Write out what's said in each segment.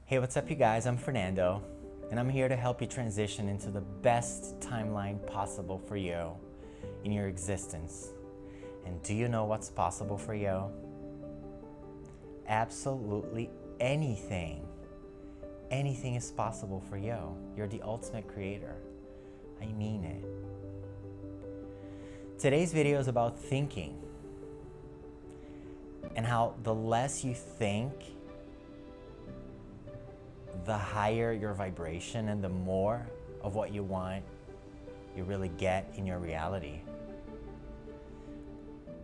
Hey, what's up, you guys? I'm Fernando, and I'm here to help you transition into the best timeline possible for you in your existence. And do you know what's possible for you? Absolutely anything. Anything is possible for you. You're the ultimate creator. I mean it. Today's video is about thinking and how the less you think, the higher your vibration and the more of what you want you really get in your reality.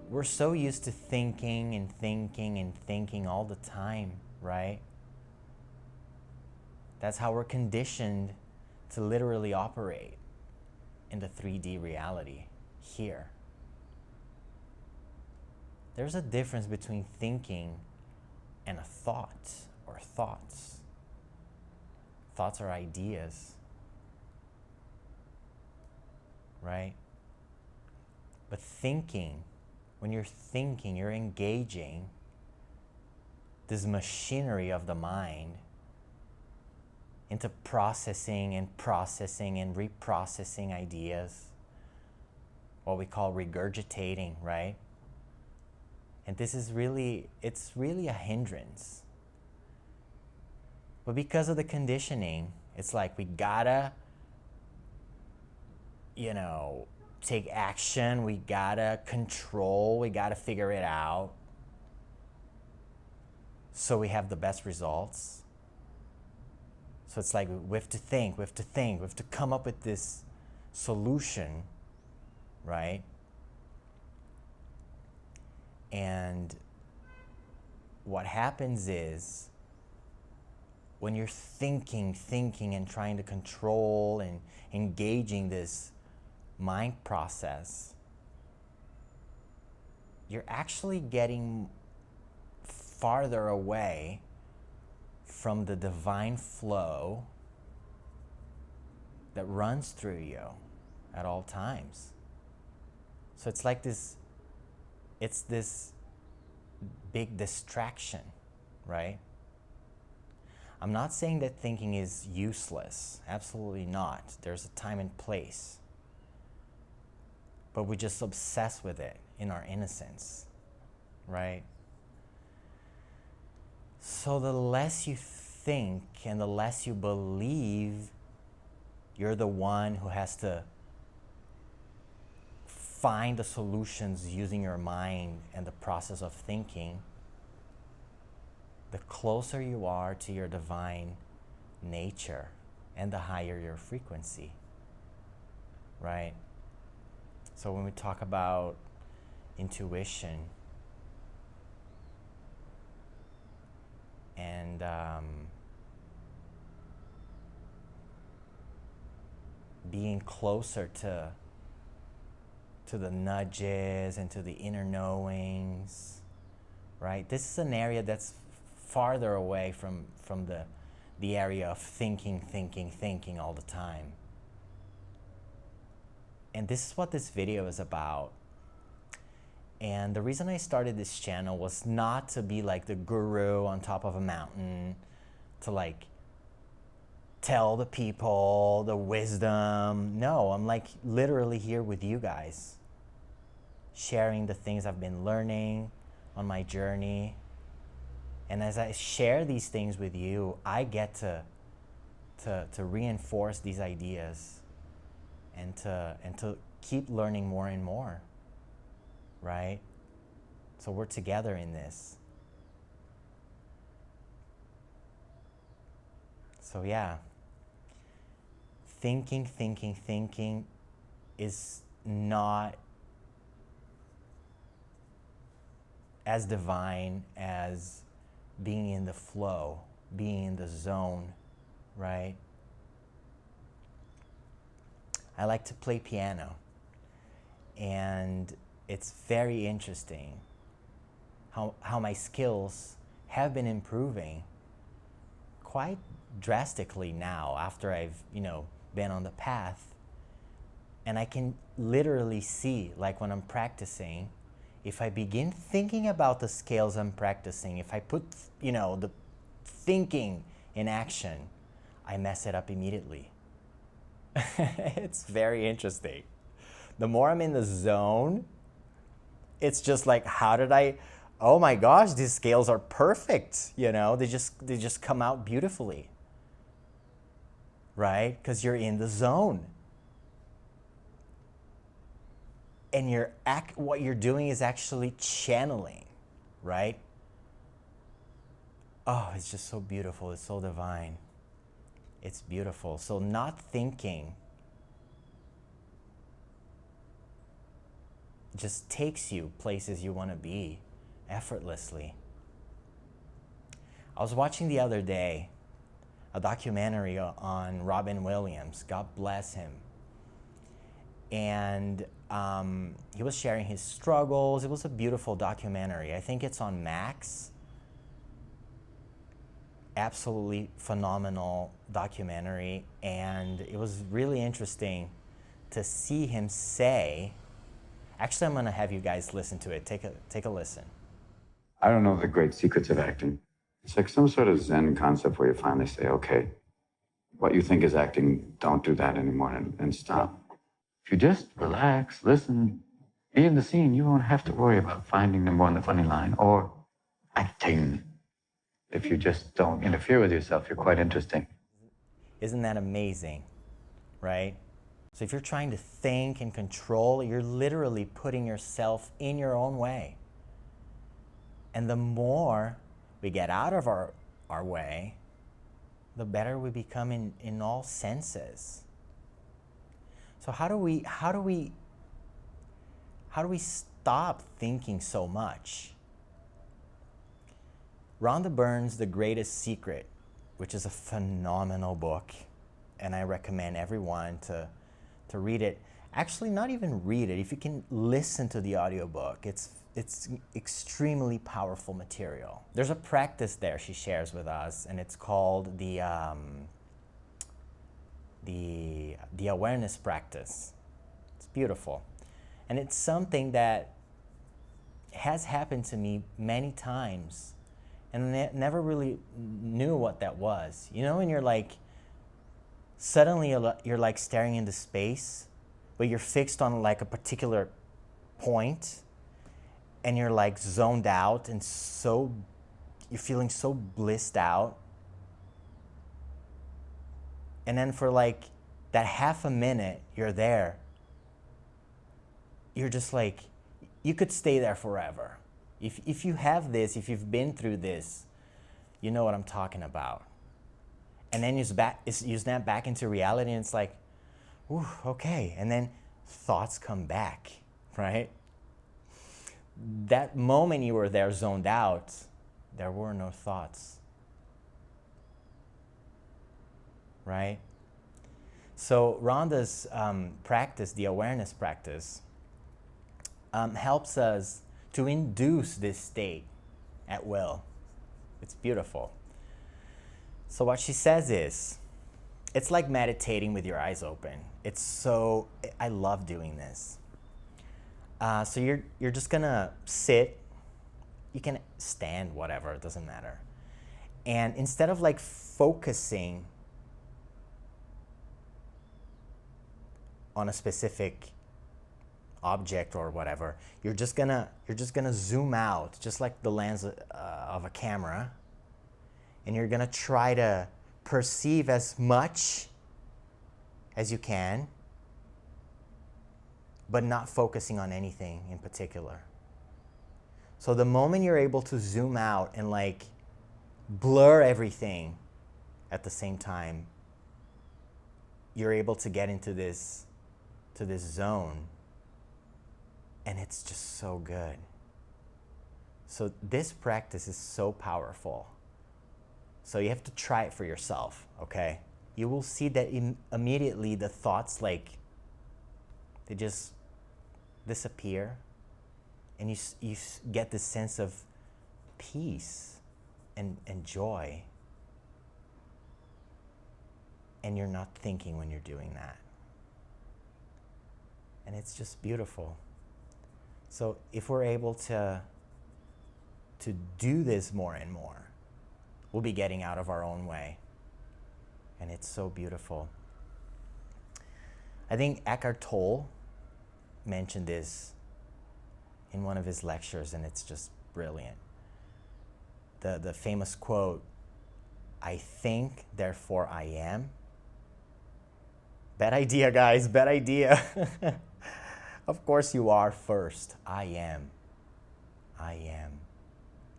We're so used to thinking and thinking and thinking all the time, right? That's how we're conditioned to literally operate in the 3D reality here. There's a difference between thinking and a thought or thoughts. Thoughts are ideas, right? But thinking, when you're thinking, you're engaging this machinery of the mind into processing and reprocessing ideas, what we call regurgitating, right? And this is it's really a hindrance. But because of the conditioning, it's like we gotta, take action, we gotta control, we gotta figure it out so we have the best results. So it's like we have to think, we have to come up with this solution, right? And what happens is, when you're thinking and trying to control and engaging this mind process, you're actually getting farther away from the divine flow that runs through you at all times. So it's like this big distraction, right? I'm not saying that thinking is useless. Absolutely not. There's a time and place. But we just obsess with it in our innocence, right? So the less you think and the less you believe you're the one who has to find the solutions using your mind and the process of thinking, the closer you are to your divine nature and the higher your frequency, right? So when we talk about intuition and being closer to the nudges and to the inner knowings, right? This is an area that's farther away from the area of thinking all the time. And this is what this video is about. And the reason I started this channel was not to be like the guru on top of a mountain, to like tell the people the wisdom. No, I'm like literally here with you guys, sharing the things I've been learning on my journey. And as I share these things with you, I get to reinforce these ideas and to keep learning more and more, right? So we're together in this. So yeah, thinking is not as divine as being in the flow, being in the zone, right? I like to play piano, and it's very interesting how my skills have been improving quite drastically now after I've, been on the path. And I can literally see, like when I'm practicing, if I begin thinking about the scales I'm practicing, if I put, the thinking in action, I mess it up immediately. It's very interesting. The more I'm in the zone, it's just like, oh my gosh, these scales are perfect. They just come out beautifully, right? Because you're in the zone. And what you're doing is actually channeling, right? Oh, it's just so beautiful. It's so divine. It's beautiful. So not thinking just takes you places you want to be effortlessly. I was watching the other day a documentary on Robin Williams. God bless him. And he was sharing his struggles. It was a beautiful documentary. I think it's on Max. Absolutely phenomenal documentary. And it was really interesting to see him say, actually, I'm going to have you guys listen to it. Take a listen. I don't know the great secrets of acting. It's like some sort of Zen concept where you finally say, okay, what you think is acting, don't do that anymore and stop. If you just relax, listen, be in the scene, you won't have to worry about finding number one, the funny line, or acting. If you just don't interfere with yourself, you're quite interesting. Isn't that amazing, right? So if you're trying to think and control, you're literally putting yourself in your own way. And the more we get out of our way, the better we become in all senses. So how do we stop thinking so much? Rhonda Byrne's The Greatest Secret, which is a phenomenal book, and I recommend everyone to read it. Actually, not even read it. If you can listen to the audiobook, it's extremely powerful material. There's a practice there she shares with us, and it's called the awareness practice. It's beautiful. And it's something that has happened to me many times, and I never really knew what that was. And you're like, suddenly you're like staring into space, but you're fixed on like a particular point, and you're like zoned out, and you're feeling so blissed out. And then for like that half a minute you're there, you're just like, you could stay there forever. If you have this, if you've been through this, you know what I'm talking about. And then you snap back into reality, and it's like, ooh, okay. And then thoughts come back, right? That moment you were there zoned out, there were no thoughts, right? So Rhonda's practice, the awareness practice, helps us to induce this state at will. It's beautiful. So what she says is, it's like meditating with your eyes open. I love doing this. So you're just gonna sit. You can stand, whatever, it doesn't matter. And instead of like focusing on a specific object or whatever, you're just gonna zoom out, just like the lens of a camera, and you're gonna try to perceive as much as you can, but not focusing on anything in particular. So the moment you're able to zoom out and like blur everything at the same time, you're able to get into this zone, and it's just so good. So this practice is so powerful. So you have to try it for yourself, okay? You will see that immediately the thoughts, like, they just disappear, and you get this sense of peace and joy, and you're not thinking when you're doing that. And it's just beautiful. So if we're able to do this more and more, we'll be getting out of our own way. And it's so beautiful. I think Eckhart Tolle mentioned this in one of his lectures, and it's just brilliant. The famous quote, "I think, therefore I am." Bad idea, guys, bad idea. Of course you are first. I am. I am.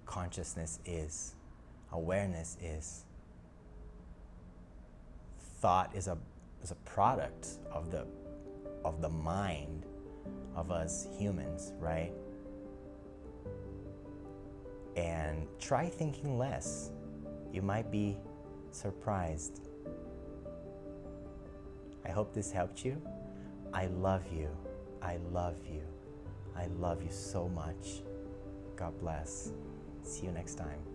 Consciousness is. Awareness is. Thought is a product of the mind of us humans, right? And try thinking less. You might be surprised. I hope this helped you. I love you. I love you. I love you so much. God bless. See you next time.